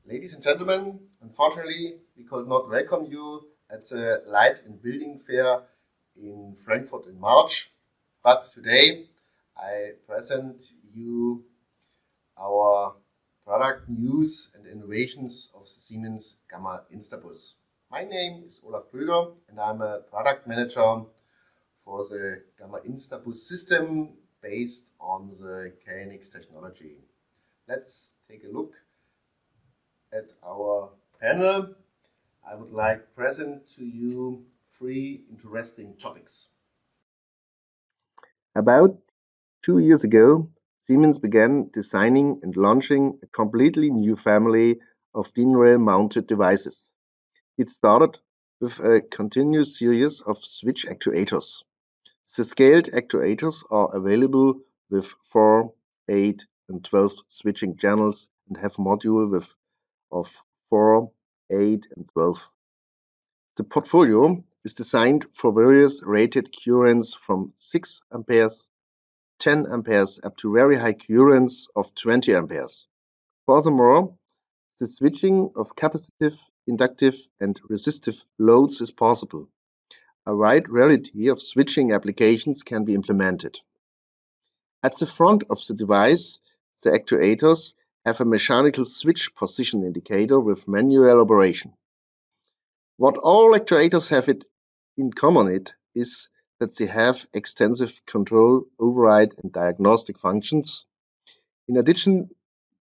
Ladies and gentlemen, unfortunately, we could not welcome you at the Light and Building Fair in Frankfurt in March, but today I present you our product news and innovations of the Siemens Gamma instabus. My name is Olaf Krüger and I'm a product manager for the Gamma instabus system based on the KNX technology. Let's take a look at our panel. I would like to present to you 3 interesting topics. About 2 years ago, Siemens began designing and launching a completely new family of DIN rail mounted devices. It started with a continuous series of switch actuators. The scaled actuators are available with 4, 8, and 12 switching channels and have module of 4, 8, and 12. The portfolio is designed for various rated currents from 6 amperes, 10 amperes up to very high currents of 20 amperes. Furthermore, the switching of capacitive, inductive, and resistive loads is possible. A wide variety of switching applications can be implemented. At the front of the device, the actuators have a mechanical switch position indicator with manual operation. What all actuators have in common is that they have extensive control, override, and diagnostic functions. In addition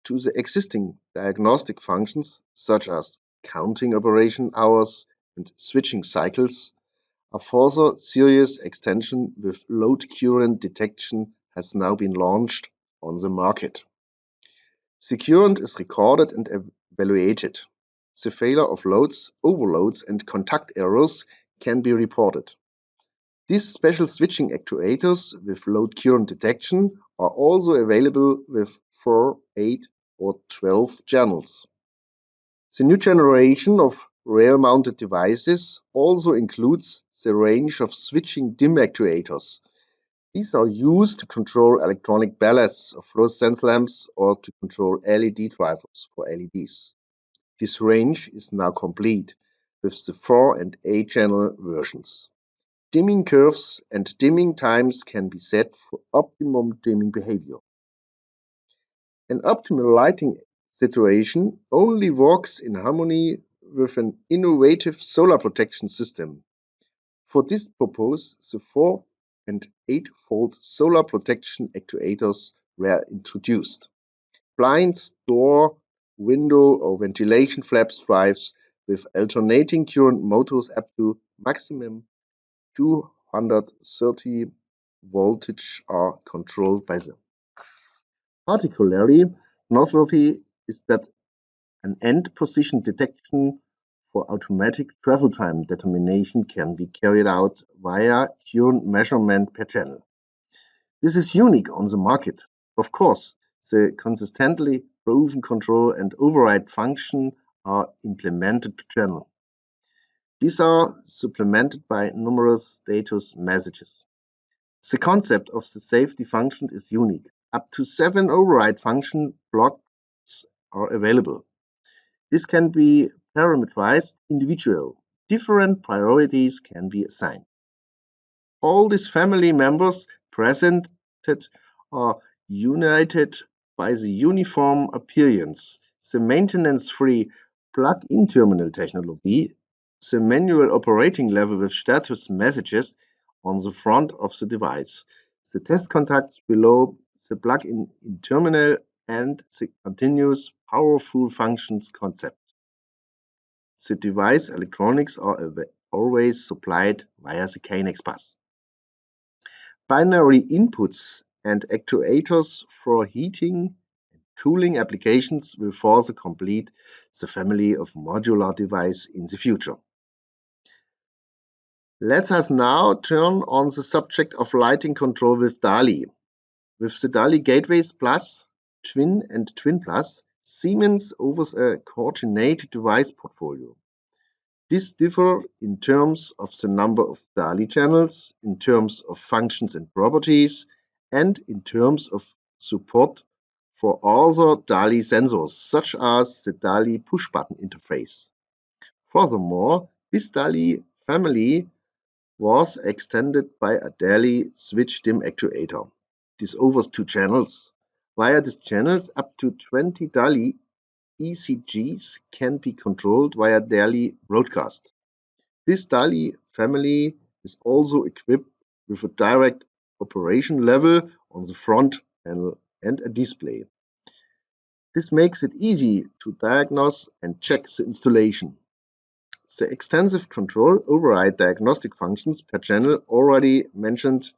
to the existing diagnostic functions, such as counting operation hours and switching cycles, a further serious extension with load current detection has now been launched on the market. The current is recorded and evaluated. The failure of loads, overloads, and contact errors can be reported. These special switching actuators with load current detection are also available with 4, 8, or 12 channels. The new generation of rail-mounted devices also includes the range of switching DIM actuators. These are used to control electronic ballasts of fluorescence lamps or to control LED drivers for LEDs. This range is now complete with the 4 and 8 channel versions. Dimming curves and dimming times can be set for optimum dimming behavior. An optimal lighting situation only works in harmony with an innovative solar protection system. For this purpose, the 4 and 8-volt solar protection actuators were introduced. Blinds, door, window, or ventilation flaps drives with alternating current motors up to maximum 230 voltage are controlled by them. Particularly noteworthy is that an end position detection for automatic travel time determination can be carried out via current measurement per channel. This is unique on the market. Of course, the consistently proven control and override function are implemented per channel. These are supplemented by numerous status messages. The concept of the safety function is unique. Up to 7 override function blocks are available. This can be parameterized individually. Different priorities can be assigned. All these family members presented are united by the uniform appearance, the maintenance-free plug-in terminal technology, the manual operating level with status messages on the front of the device, the test contacts below the plug-in terminal, and the continuous powerful functions concept. The device electronics are always supplied via the KNX bus. Binary inputs and actuators for heating and cooling applications will further complete the family of modular device in the future. Let us now turn on the subject of lighting control with DALI. With the DALI Gateways Plus, Twin and Twin Plus, Siemens offers a coordinated device portfolio. This differs in terms of the number of DALI channels, in terms of functions and properties, and in terms of support for other DALI sensors, such as the DALI push-button interface. Furthermore, this DALI family was extended by a DALI switch DIMM actuator. This offers two channels. Via these channels, up to 20 DALI ECGs can be controlled via DALI broadcast. This DALI family is also equipped with a direct operation level on the front panel and a display. This makes it easy to diagnose and check the installation. The extensive control override diagnostic functions per channel already mentioned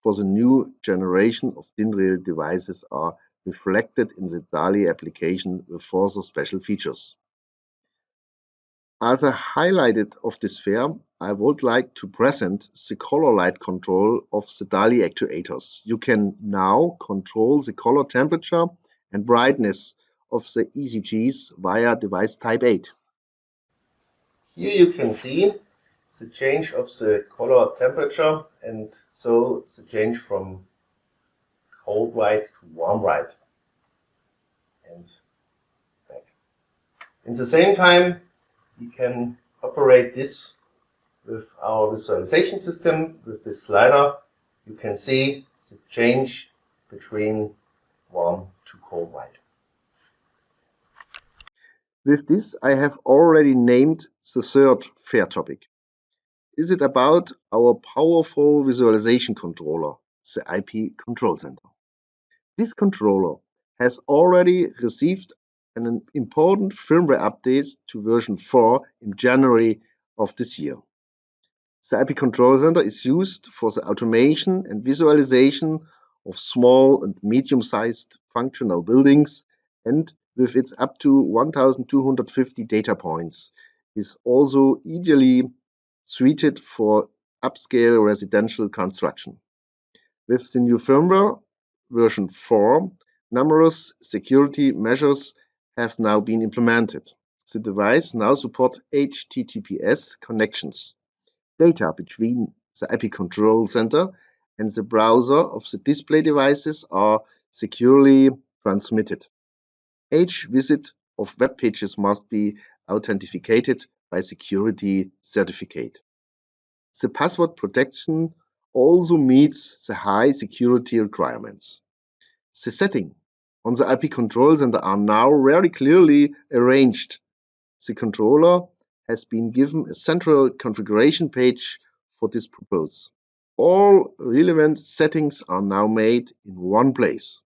for the new generation of DIN-rail devices are reflected in the DALI application with further special features. As a highlight of this fair, I would like to present the color light control of the DALI actuators. You can now control the color temperature and brightness of the ECGs via device type 8. Here you can see the change of the color temperature and so the change from cold white to warm white and back. In the same time, we can operate this with our visualization system. With this slider, you can see the change between warm to cold white. With this, I have already named the third fair topic. Is it about our powerful visualization controller, the IP Control Center? This controller has already received an important firmware update to version 4 in January of this year. The IP Control Center is used for the automation and visualization of small and medium-sized functional buildings, and with its up to 1,250 data points, is also ideally suited for upscale residential construction. With the new firmware, version 4, numerous security measures have now been implemented. The device now supports HTTPS connections. Data between the IP Control Center and the browser of the display devices are securely transmitted. Each visit of web pages must be authenticated by security certificate. The password protection also meets the high security requirements. The settings on the IP Control Center are now very clearly arranged. The controller has been given a central configuration page for this purpose. All relevant settings are now made in one place.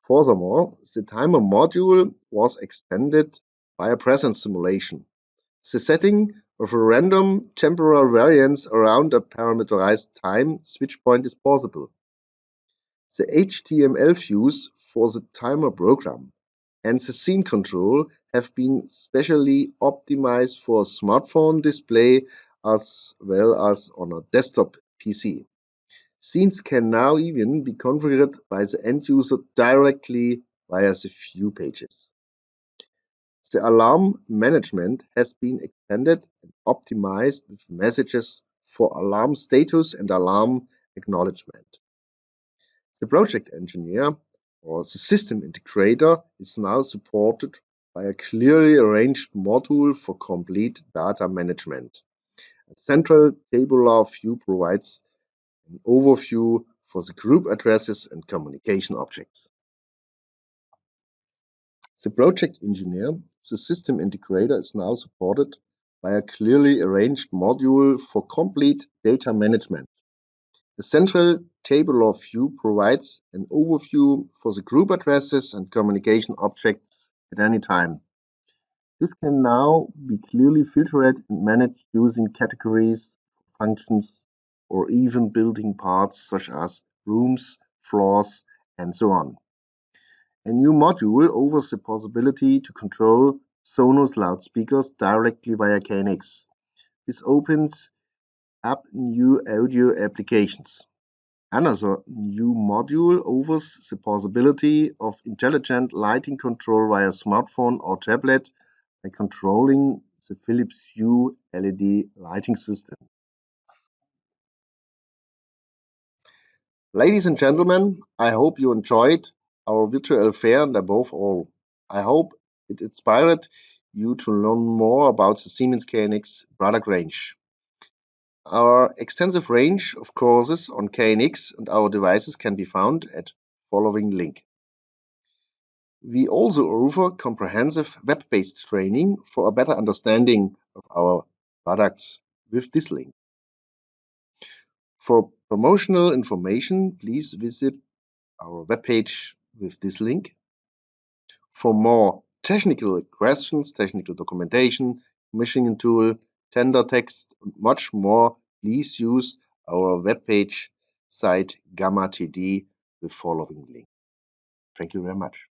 Furthermore, the timer module was extended by a presence simulation. The setting of a random temporal variance around a parameterized time switch point is possible. The HTML views for the timer program and the scene control have been specially optimized for a smartphone display as well as on a desktop PC. Scenes can now even be configured by the end user directly via the view pages. The alarm management has been extended and optimized with messages for alarm status and alarm acknowledgement. The project engineer or the system integrator is now supported by a clearly arranged module for complete data management. A central tabular view provides an overview for the group addresses and communication objects. The project engineer, the system integrator, is now supported by a clearly arranged module for complete data management. The central tabular view provides an overview for the group addresses and communication objects at any time. This can now be clearly filtered and managed using categories, functions, or even building parts such as rooms, floors, and so on. A new module offers the possibility to control Sonos loudspeakers directly via KNX. This opens up new audio applications. Another new module offers the possibility of intelligent lighting control via smartphone or tablet by controlling the Philips Hue LED lighting system. Ladies and gentlemen, I hope you enjoyed our virtual fair, and above all, I hope it inspired you to learn more about the Siemens KNX product range. Our extensive range of courses on KNX and our devices can be found at following link. We also offer comprehensive web-based training for a better understanding of our products with this link. For promotional information, please visit our webpage with this link. For more technical questions, technical documentation, commissioning tool, tender text, and much more, please use our webpage site Gamma TD with following link. Thank you very much.